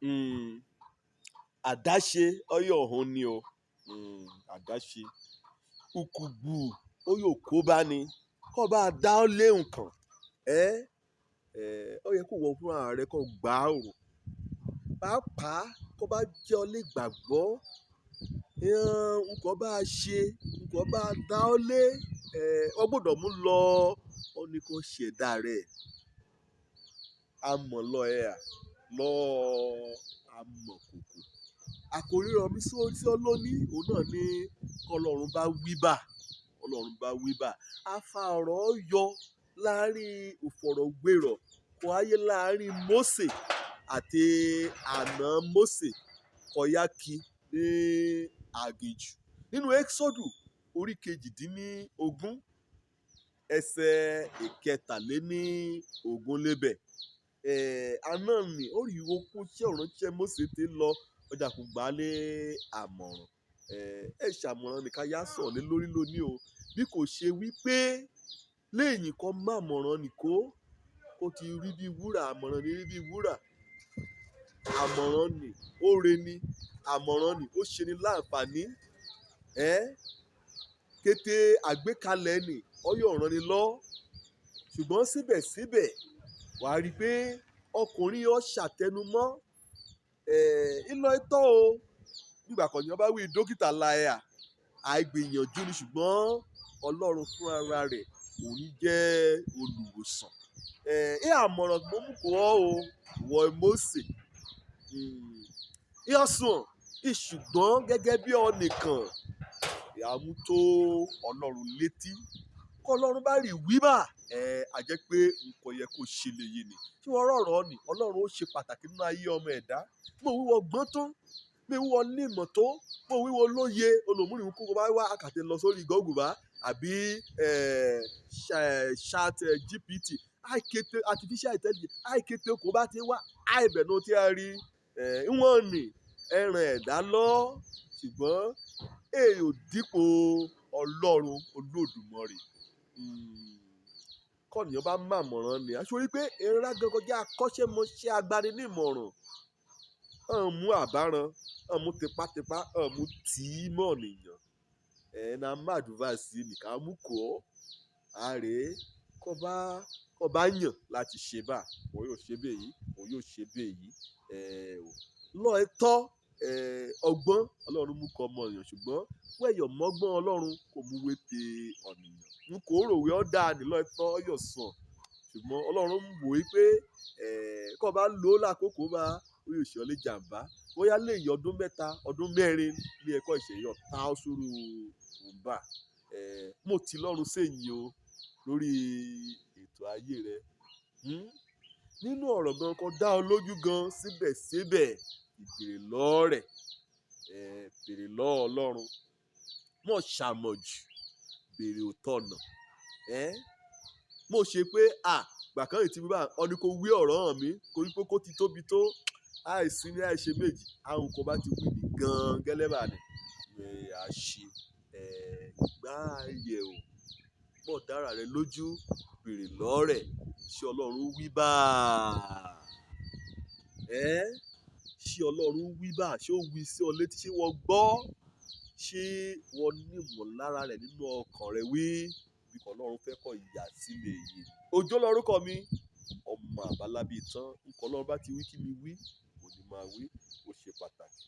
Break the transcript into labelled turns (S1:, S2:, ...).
S1: um àdáṣe ọyọ ọ̀hún ni o, àdáṣe ukùgbù óyè òkóbá ni kó bá a dá ọ lé nǹkan ó yẹ kó wọ fúnra rẹ kó gbà á rò pàápàá kó bá jẹ́ ọ lè gbàgbọ́ nǹkan bá a ṣe nǹkan bá a dá ọ lé ọ gbọ́dọ̀ mú lọ ọ ní kó ṣẹ̀dá rẹ̀ amọ̀ lọ lọ amọ̀ kòkò àkòrí rọ̀ mí sí ọ lónìí òun náà ní kọlọ́run bá wíbà Ọlọ́run bá wíbà a fa ọ̀rọ̀ yọ láàrin ìfọ̀rọ̀wérọ̀ kò ayé láàrin Mósè àti àná Mósè kọ̀yákí ní aginjù nínú Ẹ́kísódù orí 18 ẹsẹ̀ 23 lébẹ̀ àná ni ó rí okú iṣẹ́ ìránṣẹ́ Mósè ti lọ ọjà kò gbà lé àmọ̀ràn ṣàmọ̀ràn nìkan yá sọ̀ lé lórí lónìí o bí kò ṣe wípé lẹ́yìn kan má àmọ̀ràn nìkó kó ti rí bí wúrà àmọ̀ràn ní rí bí wúrà àmọ̀ràn ni ó re ni àmọ̀ràn ni ó ṣe ni láǹfààní kété àgbékalẹ̀ ni ọyọ̀ ràn ni lọ ṣùgbọ́n síbẹ̀síbẹ̀ wàá rí i pé ọkùnrin yóò ṣàtẹnumọ́ ìlọ ìtọ́ o nígbà kan ní wọ́n bá wí dókítà láyà àìgbìyànjú ni ṣùgbọ́n Ọlọ́run fún ara rẹ̀ òun jẹ́ olùwòsàn àmọ̀ràn tó mú kó o wọ Mósè ìyọ̀sùn ìṣùgbọ́n gẹ́gẹ́ bí ọ nìkan ìyàmú tó Ọlọ́run létí kọ́ Ọlọ́run bá rí wíbà a jẹ́ pé nǹkan yẹ kó ṣe lè yé ni tí wọ́n rọ̀rọ̀ ni Ọlọ́run ó ṣe pàtàkì nínú ayé ọmọ ẹ̀dá mo wíwọ gbọ́n tó mo wíwọ nímọ̀ tó mo wíwọ lóye olùmúrin kókó bá wá àkàtẹ́ lọ sórí Google bá àbí chat GPT àìkété artificial intelligence àìkété kò bá ti wá àìbẹ̀ náà tí a rí wọ́n ní ẹran ẹ̀dá lọ ṣùgbọ́n èèyàn dípò Ọlọ́run Olódùmarè kọ́nìyàn bá má mọ̀ràn ni aṣọ́rí pé eré gangan jẹ́ akọ́ṣẹ́mọṣẹ́ agbaninímọ̀ràn mú àbáràn mú tipátipá mú tì í mọ̀ nìyàn na má advice nìkan mú kọ́ ààrẹ kọ́ bá yàn láti ṣe bá òun yóò ṣe bẹ́ẹ̀ yìí òun yóò ṣe bẹ́ẹ̀ yìí lọ́ọ̀ tọ́ ọgbọ́n Ọlọ́run mú kọ́ ọmọ èèyàn ṣùgbọ́n wẹ̀yọ̀ mọ́gbọ́n Ọlọ́run kò mú wéte ọ̀nìyàn n kò rò wí ọ́ dáa nílọ́ ẹ̀tọ́ yọ̀ sàn ṣùgbọ́n Ọlọ́run ń wò ó pé kọ́ bá lò ó lákòókò bá ó yóò ṣe ọ lé jàǹbá bóyá lè yọ ọdún 3 ọdún 4 ní ẹ̀kọ́ ìṣẹ̀yọ̀ ta ọ́ sórí òǹbà mo ti lọ́run sẹ́yìn o lórí ètò ayé rẹ nínú ọ̀rọ̀ gan kan dá ọ lójú gan síbẹ̀síbẹ̀ ìbèrè lọ́ọ́ rẹ̀ bèrè lọ́ọ́ Ọlọ́run mọ̀ ṣàmọ̀jù bèrè òtọ́nà mo ṣe pé gbàkan ètí bíbá ọdún kò wí ọ̀rọ̀ hàn mí kò rí pé kó ti tóbi tó àìsí ní àìṣe méjì àwọn nǹkan bá ti wí ní gan gẹ́lẹ́bà ni àṣe gbáàyè o mọ̀ dára rẹ lójú bèrè lọ́ọ́ rẹ̀ ṣé Ọlọ́run wí bá ṣé Ọlọ́run wí bá ṣé ó wí sí ọ létí ṣé wọ́n gbọ́ ṣé wọ́n ní ìmọ̀lára rẹ̀ nínú ọkàn rẹ̀ wí bí Ọlọ́run fẹ́ kọ́ ìyà sílẹ̀ yìí Òjó lórúkọ mi ọmọ àbálábí tán nǹkan Ọlọ́run bá ti wí kí mi wí kò ní máa wí ó ṣe pàtàkì